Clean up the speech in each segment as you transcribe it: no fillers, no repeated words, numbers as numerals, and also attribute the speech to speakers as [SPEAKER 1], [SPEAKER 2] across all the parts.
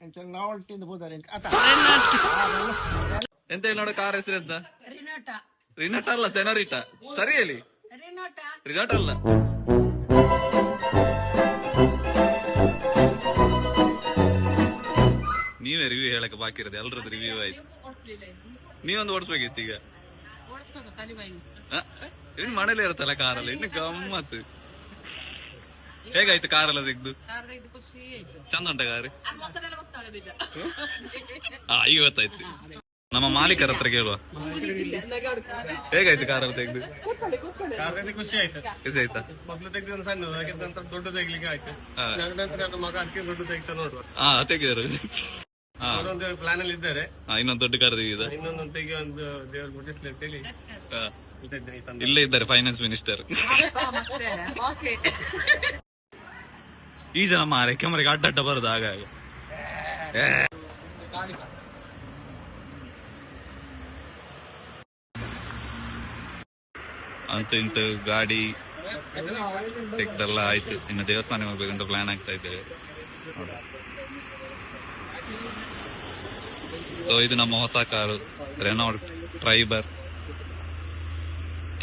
[SPEAKER 1] ಎಂತ ಹೇಳಿ ನೋಡ ಕಾರ್ ಹೆಸರು ಎಂತ? ರಿನಾಟ ಅಲ್ಲ, ಸೆನೋರಿಟಾ. ಸರಿ ಹೇಳಿ. ರಿನಾಟ ಅಲ್ಲ. ನೀವೇ ರಿವ್ಯೂ ಹೇಳಕ್ ಬಾಕಿ ಇರೋದು, ಎಲ್ರದ್ದು ರಿವ್ಯೂ ಆಯ್ತು. ನೀವೊಂದು ಓಡಿಸ್ಬೇಕಿತ್ತು ಈಗ. ಇನ್ನು ಮನೇಲಿ ಇರುತ್ತಲ್ಲ ಕಾರಲ್ಲಿ, ಇನ್ನು ಗಮ್ಮತ್ತು. ಹೇಗಾಯ್ತು ಕಾರೆಲ್ಲ ತೆಗ್ದು? ಚಂದ ಉಂಟ ಕಾರು? ಈಗ ಗೊತ್ತಾಯ್ತು. ನಮ್ಮ ಮಾಲೀಕರ ಹತ್ರ ಕೇಳುವ, ಹೇಗಾಯ್ತು ಕಾರಲ್ಲಿ ತೆಗ್ದು?
[SPEAKER 2] ಖುಷಿ ಆಯ್ತು.
[SPEAKER 1] ಖುಷಿ ಆಯ್ತಾ?
[SPEAKER 2] ಮೊದಲು ತೆಗ್ದು ಸಣ್ಣ ನಂತರ ದೊಡ್ಡ ತೆಗಿಲಿಕ್ಕೆ ಆಯ್ತು. ಮಗ ಅದಕ್ಕೆ ದೊಡ್ಡ ತೆಗಿತಾ ನೋಡುವ.
[SPEAKER 1] ತೆಗಿದರು.
[SPEAKER 2] ಒಂದು ಪ್ಲಾನ್ ಅಲ್ಲಿ ಇದ್ದಾರೆ.
[SPEAKER 1] ಇನ್ನೊಂದು ದೊಡ್ಡ ಕಾರ್ ತೆಗಿದೆ.
[SPEAKER 2] ಇನ್ನೊಂದು ತೆಗಿ, ಒಂದು ದೇವ್ರ ಮುಟ್ಟಿಸ್ಲಿ ಅಂತೇಳಿ
[SPEAKER 1] ಇಲ್ಲೇ ಇದ್ದಾರೆ ಫೈನಾನ್ಸ್ ಮಿನಿಸ್ಟರ್. ಈ ಜನ ಮಾರೆ ಕೆಮರಿಗೆ ಅಡ್ಡ ಬರುದು ಆಗಾಗ. ಅಂತೂ ಇಂತ ಗಾಡಿ ತೆಗ್ದೆಲ್ಲ ಆಯ್ತು. ಇನ್ನು ದೇವಸ್ಥಾನ ಹೋಗ್ಬೇಕಂತ ಪ್ಲಾನ್ ಆಗ್ತಾ ಇದ್ದೇವೆ. ಸೊ ಇದು ನಮ್ಮ ಹೊಸ ಕಾರು, ರೆನಾಲ್ಡ್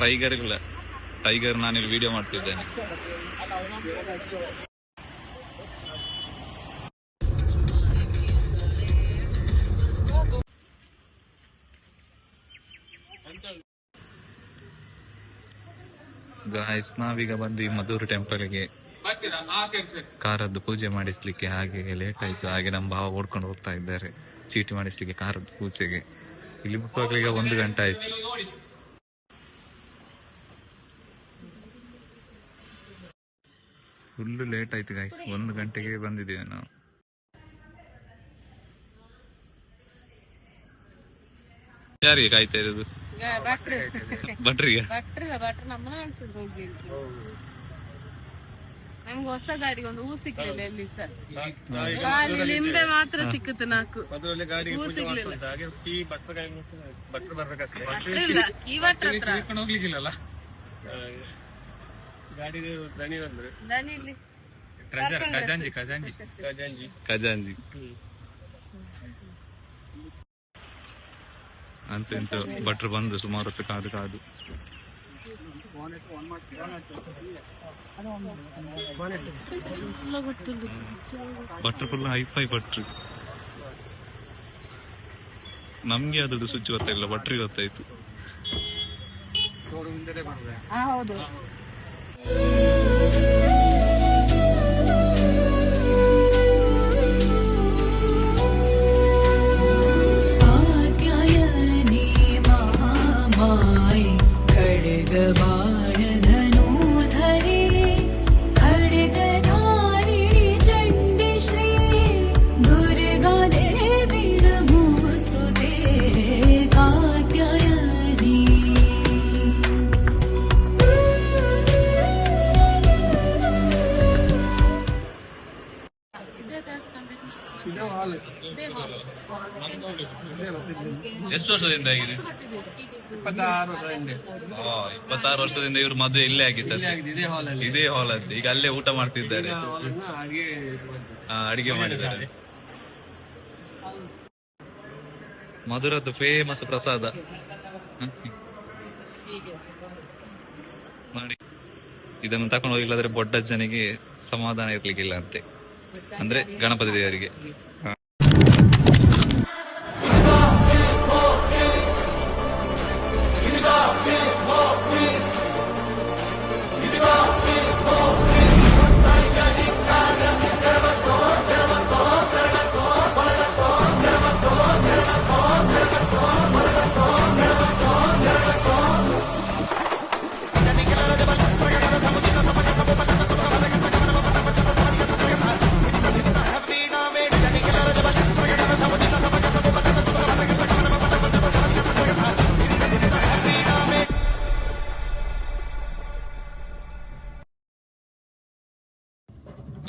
[SPEAKER 1] ಟೈಗರ್ ಇಲ್ಲ, ಟೈಗರ್ ನಾನಿಲ್ಲಿ ವಿಡಿಯೋ ಮಾಡ್ತಿದ್ದೇನೆ. ಗಾಯ್ಸ್, ನಾವೀಗ ಬಂದು ಈ ಮಧುರ್ ಟೆಂಪಲ್ಗೆ ಕಾರದ್ದು ಪೂಜೆ ಮಾಡಿಸ್ಲಿಕ್ಕೆ. ಹಾಗೆ ಲೇಟ್ ಆಯ್ತು. ಹಾಗೆ ನಮ್ಮ ಭಾವ ಓಡ್ಕೊಂಡು ಹೋಗ್ತಾ ಇದ್ದಾರೆ ಚೀಟಿ ಮಾಡಿಸ್ಲಿಕ್ಕೆ ಕಾರದ್ದು ಪೂಜೆಗೆ. ಇಲ್ಲಿ ಮುಟ್ಟುವಾಗಲೀಗ 1 ಗಂಟೆ ಆಯ್ತು. ಫುಲ್ ಲೇಟ್ ಆಯ್ತು ಗಾಯ್ಸ್. 1 ಗಂಟೆಗೆ ಬಂದಿದ್ದೇವೆ ನಾವು. ಯಾರಿಗೆ ಕಾಯ್ತಾ ಇರೋದು? ಭಟ್ರಿಗೆ.
[SPEAKER 3] ನಮ್ಗೆ ಹೊಸ ಗಾಡಿಗೆ ಒಂದು ಹೂ ಸಿಗ್ಲಿಲ್ಲ ಎಲ್ಲಿ ಸರ್. ಖಾಲಿ ಲಿಂಬೆ ಮಾತ್ರ ಸಿಕ್ಕುತ್ತೆ 4. ಹೂ ಸಿಗ್ಲಿಲ್ಲ. ಈ ಭಟ್ರ ಹತ್ರ
[SPEAKER 2] ಹೋಗ್ಲಿಕ್ಕಿಲ್ಲ. ಗಾಡಿ ದನಿ ಬಂದ್ರೆ
[SPEAKER 1] ಖಜಾಂಜಿ ಅಂತ ಇಂತ ಭಟ್ರು ಬಂದು ಸುಮಾರು ಹೊತ್ತು ಕಾದು ಭಟ್ರು ಫುಲ್ ಹೈಫೈ ಭಟ್ರು. ನಮ್ಗೆ ಅದ್ರದ್ದು ಸ್ವಿಚ್ ಗೊತ್ತಾಗಿಲ್ಲ, ಭಟ್ರಿಗೆ ಗೊತ್ತಾಯ್ತು. ಎಷ್ಟು ವರ್ಷದಿಂದ ಆಗಿದೆ? 26 ವರ್ಷದಿಂದ ಇವ್ರ ಮದುವೆ ಇಲ್ಲೇ ಆಗಿತ್ತು. ಇದೇ ಹಾಲ್ ಅದು. ಈಗ ಅಲ್ಲೇ ಊಟ ಮಾಡ್ತಿದ್ದಾರೆ, ಅಡಿಗೆ ಮಾಡಿದ್ದಾರೆ. ಮಧುರದ್ದು ಫೇಮಸ್ ಪ್ರಸಾದ ಮಾಡಿ. ಇದನ್ನು ತಕೊಂಡು ಹೋಗಿಲ್ಲದ್ರೆ ಬೊಡ್ಡಜ್ಜನಿಗೆ ಸಮಾಧಾನ ಇರ್ಲಿಕ್ಕಿಲ್ಲ ಅಂತೆ, ಅಂದ್ರೆ ಗಣಪತಿ ದೇವರಿಗೆ.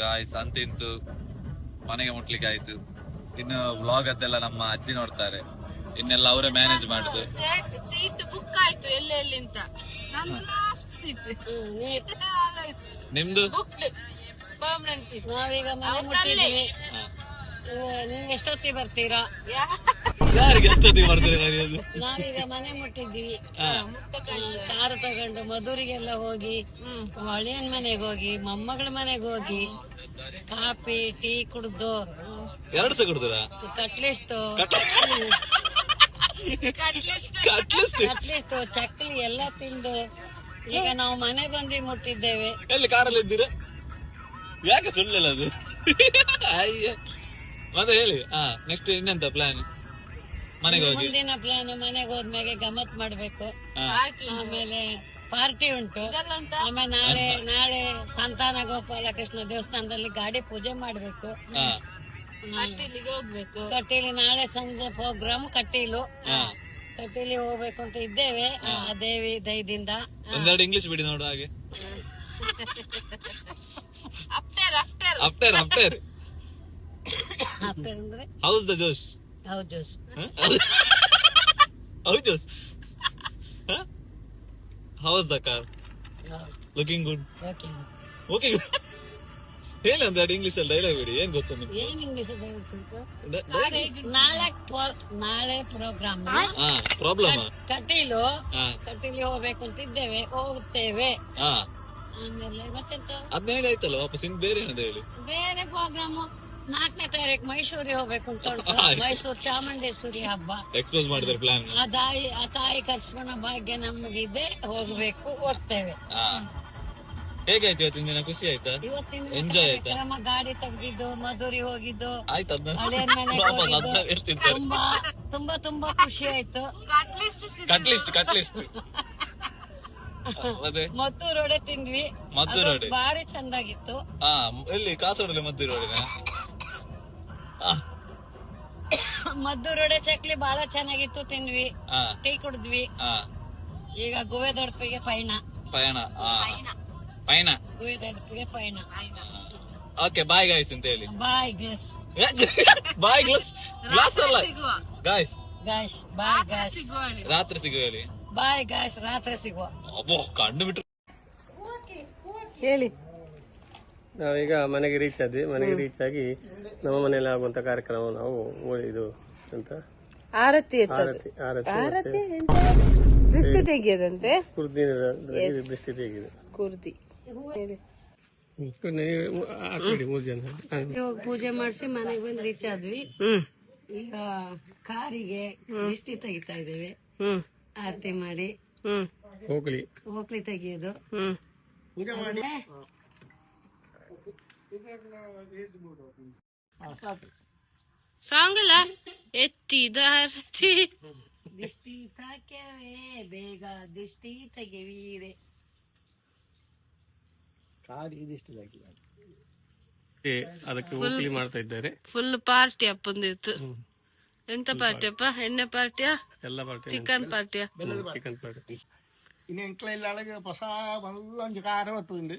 [SPEAKER 1] ಗಾಯ್ಸ್, ಅಂತಿಂತು ಮನೆಗೆ ಮುಟ್ಲಿಕ್ಕೆ ಆಯ್ತು. ಇನ್ನು ವ್ಲಾಗ್ ಅದೆಲ್ಲ ನಮ್ಮ ಅಜ್ಜಿ ನೋಡ್ತಾರೆ, ಇನ್ನೆಲ್ಲ ಅವರೇ ಮ್ಯಾನೇಜ್ ಮಾಡುದು.
[SPEAKER 3] ಸೀಟ್ ಬುಕ್ ಆಯ್ತು ಎಲ್ಲೆಲ್ಲಿ ಅಂತ. ಲಾಸ್ಟ್ ಸೀಟ್ ನಿಮ್ದು ಪರ್ಮನೆಂಟ್ ಸೀಟ್. ನಾವೀಗ ಮನೆ ಮುಟ್ಟಿದ್ವಿ.
[SPEAKER 4] ನೀವು ಎಷ್ಟೊತ್ತಿಗೆ ಬರ್ತೀರಾ?
[SPEAKER 1] ಯಾರಿಗೆ ಎಷ್ಟೊತ್ತಿಗೆ ಬರ್ತೀರಾ ಕರೆಯೋದು?
[SPEAKER 4] ನಾವೀಗ ಮನೆ ಮುಟ್ಟಿದ್ದೀವಿ. ಕಾರು ತಗೊಂಡು ಮಧುರಿಗೆಲ್ಲ ಹೋಗಿ, ಅಳಿಯನ್ ಮನೆಗೆ ಹೋಗಿ, ಮೊಮ್ಮಗಳ ಮನೆಗೆ ಹೋಗಿ, ಕಾಫಿ ಟೀ ಕುಡ್ದು,
[SPEAKER 1] 2 ಸಲ ಕೊಡ್ತೀರಾ?
[SPEAKER 4] ಕಟ್ಲಿಸ್ಟು ಚಕ್ಲಿ ಎಲ್ಲ ತಿಂದು ಈಗ ನಾವು ಮನೆ ಬಂದು ಮುಟ್ಟಿದ್ದೇವೆ.
[SPEAKER 1] ಎಲ್ಲಿ ಕಾರಲ್ಲಿ ಇದ್ದೀರಾ? ಯಾಕೆ ಸುಳ್ಳಿಲ್ಲ ಅದು? ಅಯ್ಯ ಮತ್ತೆ ಹೇಳಿ. ನೆಕ್ಸ್ಟ್ ಇನ್ನೆಂತ ಪ್ಲಾನ್? ಮನೆಗೆ ಹೋಗಿ
[SPEAKER 4] ಮುಂದಿನ ಪ್ಲಾನ್ ಮನೆಗೆ ಹೋದ್ಮೇಲೆ ಗಮತ್ ಮಾಡ್ಬೇಕು. ಆಮೇಲೆ ಪಾರ್ಟಿ ಉಂಟು. ಆಮೇಲೆ ನಾಳೆ ಸಂತಾನ ಗೋಪಾಲಕೃಷ್ಣ ದೇವಸ್ಥಾನದಲ್ಲಿ ಗಾಡಿ ಪೂಜೆ ಮಾಡ್ಬೇಕು. ಕಟೀಲಿಗೆ ಹೋಗ್ಬೇಕು. ಕಟೀಲಿ ನಾಳೆ ಸಂಜೆ ಪ್ರೋಗ್ರಾಮ್ ಕಟೀಲು. ಕಟೀಲಿ ಹೋಗ್ಬೇಕು ಅಂತ ಇದ್ದೇವೆ. ಆ ದೇವಿ ದಯದಿಂದ.
[SPEAKER 1] ಒಂದೆರಡು ಇಂಗ್ಲಿಷ್ ಬಿಡಿ ನೋಡು ಹಾಗೆ. ಅಪ್ಟೇರ್
[SPEAKER 4] ಅಂದ್ರೆ
[SPEAKER 1] ಹೌಸ್ ದ ಜೋಶ್.
[SPEAKER 4] ಹೌದು
[SPEAKER 1] how Josh. House the car looking good. Okay ಹೇಳಿ ಒಂದೆರಡು ಇಂಗ್ಲಿಷ್ ಅಲ್ಲಿ ಡೈಲಾಗ್ ಬಿಡಿ. ಏನ್ ಗೊತ್ತು ನಿಮ್ಗೆ?
[SPEAKER 4] ಏನ್ ಇಂಗ್ಲಿಷ್ ನಾಳೆ ಪ್ರೋಗ್ರಾಮ್
[SPEAKER 1] ಪ್ರಾಬ್ಲಮ್.
[SPEAKER 4] ಕಟೀಲಿ ಹೋಗ್ಬೇಕು ಅಂತಿದ್ದೇವೆ. ಹೋಗುತ್ತೇವೆ. ಆಮೇಲೆ ಮತ್ತೆಂತ
[SPEAKER 1] ಅದ್ನ ಹೇಳಿ ಆಯ್ತಲ್ಲ ವಾಪಸ್. ಇನ್ ಬೇರೆ ಏನಂತ ಹೇಳಿ.
[SPEAKER 4] ಬೇರೆ ಪ್ರೋಗ್ರಾಮ್ 4ನೇ ತಾರೀಕು ಮೈಸೂರಿಗೆ ಹೋಗ್ಬೇಕು ಅಂತ ಉಂಟು. ಮೈಸೂರು ಚಾಮುಂಡೇಶ್ವರಿ ಹಬ್ಬ
[SPEAKER 1] ಎಕ್ಸ್ಪೋಸ್ ಮಾಡಿದ್ರೆ ಪ್ಲಾನ್.
[SPEAKER 4] ಆ ತಾಯಿ ಕರ್ಸ್ಕೊಳೋ ಭಾಗ್ಯ ನಮಗಿದೆ. ಹೋಗ್ಬೇಕು, ಹೋಗ್ತೇವೆ.
[SPEAKER 1] ಹೇಗಾಯ್ತು ಇವತ್ತಿನ ದಿನ? ಖುಷಿ ಆಯ್ತಾ?
[SPEAKER 4] ಇವತ್ತಿನ
[SPEAKER 1] ಎಂಜಾಯ್ ಆಯ್ತಾ?
[SPEAKER 4] ನಮ್ಮ ಗಾಡಿ ತೆಗ್ದಿದ್ದು, ಮಧುರಿ ಹೋಗಿದ್ದು,
[SPEAKER 1] ಆಯ್ತು.
[SPEAKER 4] ಹಳೆಯ ಮನೆಗೆ ಹೋಗಿದ್ದು, ತುಂಬಾ ತುಂಬಾ ಖುಷಿ ಆಯ್ತು.
[SPEAKER 1] ಕಟ್ಲಿಸ್ಟ್ ಮತ್ತೆ
[SPEAKER 4] ಮದ್ದೂರೊಡೆ ತಿಂದ್ವಿ.
[SPEAKER 1] ಮದ್ದೂರೊಡೆ
[SPEAKER 4] ಭಾರಿ ಚಂದಾಗಿತ್ತು.
[SPEAKER 1] ಎಲ್ಲಿ? ಕಾಸರಗೋಡು ಮದ್ದೂರೊಡೆನ?
[SPEAKER 4] ಮದ್ದೂರೊಡೆ ಚಕ್ಲಿ ಬಹಳ ಚೆನ್ನಾಗಿತ್ತು. ತಿಂದ್ವಿ, ಟೀ ಕುಡಿದ್ವಿ. ಈಗ ಗುವೆ ದೊಡ್ಪಿಗೆ ಪಯಣ. ಗುವೆ ದೊಡ್ಪಿಗೆ ಪಯಣ.
[SPEAKER 1] ಓಕೆ ಬಾಯ್ ಗಾಯ್ಸ್ ಅಂತ ಹೇಳಿ.
[SPEAKER 4] Bye glass.
[SPEAKER 1] ಬಾಯ್ ಗ್ಲಾಸ್ ಅಲ್ಲ ಗಾಯ್ಸ್.
[SPEAKER 4] Bye guys.
[SPEAKER 1] ರಾತ್ರಿ ಸಿಗುವ ಹೇಳಿ.
[SPEAKER 4] ಬಾಯ್ ಗಾಯ್ಸ್, ರಾತ್ರಿ ಸಿಗುವ.
[SPEAKER 1] ಅಬ್ಬೋ ಕಂಡು ಬಿಟ್ರು.
[SPEAKER 3] ಹೇಳಿ.
[SPEAKER 2] ನಾವೀಗ ಮನೆಗೆ ರೀಚ್ ಆದ್ವಿ. ಮನೆಗೆ ರೀಚ್ ಆಗಿ ನಮ್ಮ ಮನೆಯಲ್ಲಿ ಆಗುವಂತ ಕಾರ್ಯಕ್ರಮ ನಾವು ಇದು ಅಂತ
[SPEAKER 3] ಆರತಿ ದೃಷ್ಟಿ ತೆಗಿಯೋದಂತೆ.
[SPEAKER 2] ಕುರ್ದಿ ದೃಷ್ಟಿ ತೆಗೆದು
[SPEAKER 3] ಕುರ್ದಿ
[SPEAKER 2] ಹಾಕಿಡಿ 3 ಜನ.
[SPEAKER 4] ಪೂಜೆ ಮಾಡಿಸಿ ಮನೆಗೆ ಬಂದು ರೀಚ್ ಆದ್ವಿ. ಈಗ ಕಾರಿಗೆ ದೃಷ್ಟಿ ತೆಗಿತಾ ಇದ್ದೇವೆ. ಆರತಿ ಮಾಡಿ ಹೋಗ್ಲಿ ತೆಗಿಯೋದು.
[SPEAKER 3] ಸಾಂಗ್ ಅಲ್ಲ ಎತ್ತಿದ ಆರತಿ.
[SPEAKER 4] ದಿಷ್ಟಿ ಸಾಕ್ಯವೇ ಬೇಗ ದಿಷ್ಟಿ ತೆಗಿವೀರೆ.
[SPEAKER 2] ಅದಕ್ಕೆ ಹೋಗ್ಲಿ ಮಾಡ್ತಾ ಇದ್ದಾರೆ.
[SPEAKER 3] ಫುಲ್ ಪಾರ್ಟಿ ಅಪ್ಪಂದಿತ್ತು. ಎಂತ ಪಾರ್ಟಿ ಅಪ್ಪ? ಎಣ್ಣೆ ಪಾರ್ಟಿಯಾ?
[SPEAKER 2] ಎಲ್ಲ ಪಾರ್ಟಿ.
[SPEAKER 3] ಚಿಕನ್ ಪಾರ್ಟಿಯಾ?
[SPEAKER 2] Chicken party. ഇനി എനിക്കുള്ള പസാ വല്ല കാരം എത്തുന്നുണ്ട്.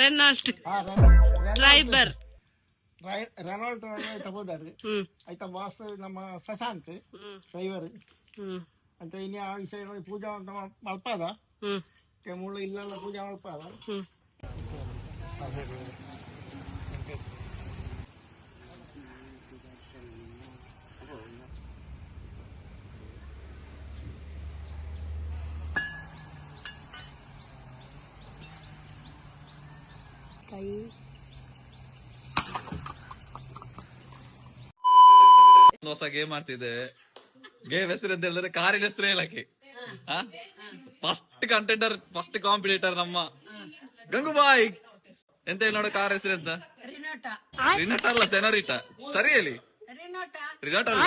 [SPEAKER 2] റെനോൾട്ട്
[SPEAKER 3] ಡ್ರೈವರ್
[SPEAKER 2] ರೆನಾಲ್ಟ್ ತಗೋದಾರ್ರಿ. ಆಯ್ತಾ ಬಾಸ್ ನಮ್ಮ ಶಶಾಂಕ್ ಡ್ರೈವರ್ ಅಂತ. ಇನ್ನು ಆ ವಿಷಯ ಪೂಜಾ ಮಲ್ಪಾದ ಮುಳ್ಳು ಇಲ್ಲೆಲ್ಲ ಪೂಜಾ ಮಲ್ಪಾದ.
[SPEAKER 1] ಹೊಸ ಗೇಮ್ ಮಾಡ್ತಿದ್ದೇವೆ. ಗೇಮ್ ಹೆಸರು ಅಂತ ಹೇಳಿದ್ರೆ ಕಾರಿನ ಹೆಸರು ಹೇಳಕ್ಕೆ. ಫಸ್ಟ್ ಕಂಟೆಂಡರ್, ಫಸ್ಟ್ ಕಾಂಪಿಟೇಟರ್ ನಮ್ಮ ಗಂಗುಬಾಯಿ. ಎಂತ ಹೇಳಿ ನೋಡು ಕಾರ್ ಹೆಸರು ಅಂತ? ರಿನೋಟ ಅಲ್ಲ, ಸೆನೋರಿಟಾ. ಸರಿ ಹೇಳಿ. ರಿನೋಟ ಅಲ್ಲ.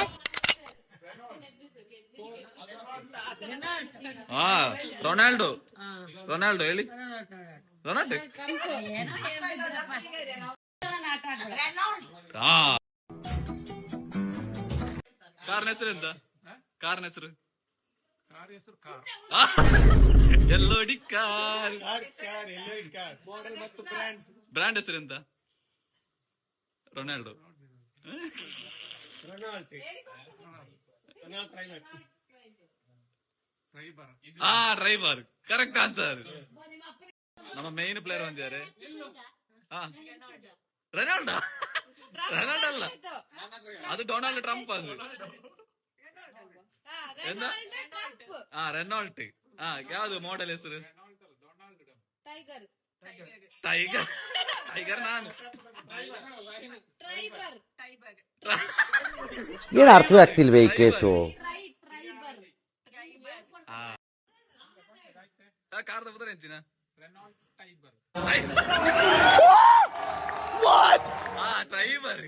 [SPEAKER 1] ರೊನಾಲ್ಡೋ ಹೇಳಿ. ರೊನಾಲ್ಡೋ. ಕಾರ್ನ ಹೆಸರು ಎಂತ? ಕಾರ್ನ ಹೆಸರು ಎಲ್ಲೋಡಿ ಕಾರ್. ಬ್ರ್ಯಾಂಡ್ ಹೆಸರು ಎಂತ? ರೊನಾಲ್ಡೋ. Driver correct answer. ನಮ್ಮ ಮೇನ್ ಪ್ಲೇಯರ್ ಬಂದಿದ್ದಾರೆ. ರೆನಾಲ್ಡೋ ಅಲ್ಲ, ಅದು ಡೊನಾಲ್ಡ್ ಟ್ರಂಪ್ ಅದು. ರೆನಾಲ್ಟ್. ಯಾವ್ದು ಮಾಡೆಲ್ ಹೆಸರು? ಟೈಗರ್. ಟೈಗರ್ ನಾನು.
[SPEAKER 5] ಏನು ಅರ್ಥವೇ ಆಗ್ತಿಲ್ವೇ ಈ ಕೇಸು?
[SPEAKER 1] ಕಾರ್ದ ಬುದ್ರೆ ಹೆಂಚಿನ ಟ್ರೈಬರ್.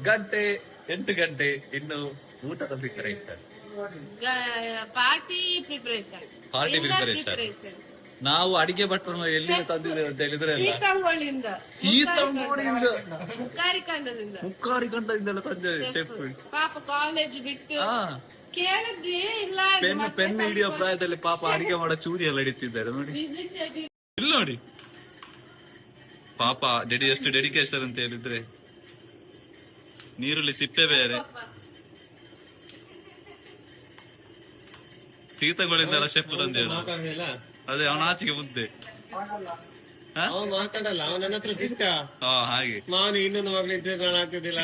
[SPEAKER 1] ಗಂಟೆ 8 ಗಂಟೆ ಇನ್ನು ಊಟದ ಪ್ರಿಪರೇಷನ್,
[SPEAKER 3] ಪಾರ್ಟಿ ಪ್ರಿಪರೇಷನ್.
[SPEAKER 1] ನಾವು ಅಡಿಗೆ ಭಟ್ರನ್ನು ಎಲ್ಲಿ ತಂದಿದ್ದೇವೆ ಅಂತ ಹೇಳಿದ್ರೆ
[SPEAKER 3] ಸೀತಾಂಗೋಳಿಂದ
[SPEAKER 1] ಮುಕ್ಕಾರಿ ಗಂಟದಿಂದೆಲ್ಲ ತಂದಿದ್ದೇವೆ ಶೆಫ್.
[SPEAKER 3] ಪಾಪ ಕಾಲೇಜ್ ಬಿಟ್ಟು ಕೇಳಿದ್ವಿ ಇಲ್ಲ,
[SPEAKER 1] ಪೆನ್ ಹಿಡಿಯೋ ಪ್ರಾಯದಲ್ಲಿ ಪಾಪ ಅಡಿಗೆ ಮಾಡೋ ಚೂರಿ ಎಲ್ಲ ಹಿಡಿತಿದ್ದಾರೆ ನೋಡಿ. ಇಲ್ಲ ನೋಡಿ ಪಾಪ ಎಷ್ಟು ಡೆಡಿಕೇಶನ್ ಅಂತ ಹೇಳಿದ್ರೆ. ನೀರುಳ್ಳಿ ಸಿಪ್ಪೆ ಬೇರೆ, ಸೀತಾಗಳಿಂದ ಶೆಫ್ ತಂದೇಳು. ಅದೇ ಅವನ ಆಚೆಗೆ ಮುದ್ದೆ.
[SPEAKER 2] ಅವನು ಮಾತಾಡಲ್ಲ, ಅವನ ನನ್ನ ಹತ್ರ ಸಿಕ್ಕ
[SPEAKER 1] ಹಾಗೆ
[SPEAKER 2] ಮಾವನು ಇನ್ನೊಂದು ಮಗಳಿದ್ದೆ ನಾನು ಆಗ್ತಿದ್ದಿಲ್ಲ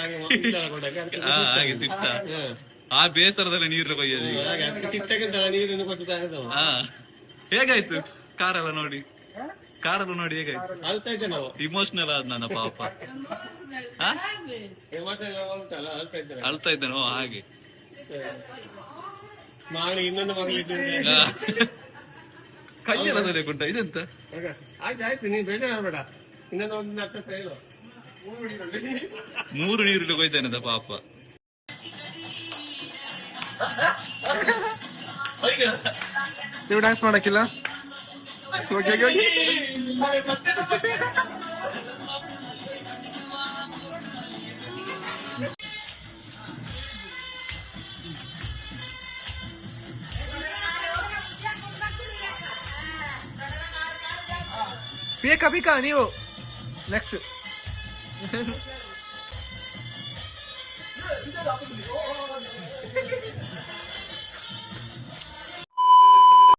[SPEAKER 1] ಹಾಗೆ ಸಿಕ್ತ. ಆ ಬೇಸರದಲ್ಲಿ ನೀರು ಕೊಯ್ಯೋದು.
[SPEAKER 2] ಸಿಕ್ತಕ್ಕಿಂತ ನೀರನ್ನು ಕೊಡ್ತಾ
[SPEAKER 1] ಹೇಗಾಯ್ತು ಕಾರೆಲ್ಲ ನೋಡಿ? ಕಾರೆಲ್ಲ ನೋಡಿ ಹೇಗಾಯ್ತು?
[SPEAKER 2] ಅಳ್ತಾ ಇದ್ದೆ ನಾವು,
[SPEAKER 1] ಇಮೋಷನಲ್ ಆದ್ ನನ್ನ ಪಾಪ.
[SPEAKER 2] ಉಂಟಲ್ಲ ಅಳ್ತಾ ಇದ್ದೆ,
[SPEAKER 1] ಅಳ್ತಾ ಇದ್ದೇನೆ. ಹಾಗೆ
[SPEAKER 2] ಮಾವನು ಇನ್ನೊಂದು ಮಗಳಿದ್ದೆ
[SPEAKER 1] ಕೈಯೆಲ್ಲ ಕುಂಟ ಇದೆಂತ?
[SPEAKER 2] ಆಯ್ತು ನೀನ್ ಬೇಜಾರಾಗ್ಬೇಡ, ಇನ್ನೊಂದು ಒಂದು ಅರ್ಥ ಹೇಳು.
[SPEAKER 1] 3 ನೀರುಳ್ಳಿ ಕೊಯ್ತಾನೆ ಪಾಪ.
[SPEAKER 2] ನೀವು ಡ್ಯಾನ್ಸ್ ಮಾಡಕ್ಕಿಲ್ಲ? ಬೇಕಾ ನೀವು ನೆಕ್ಸ್ಟ್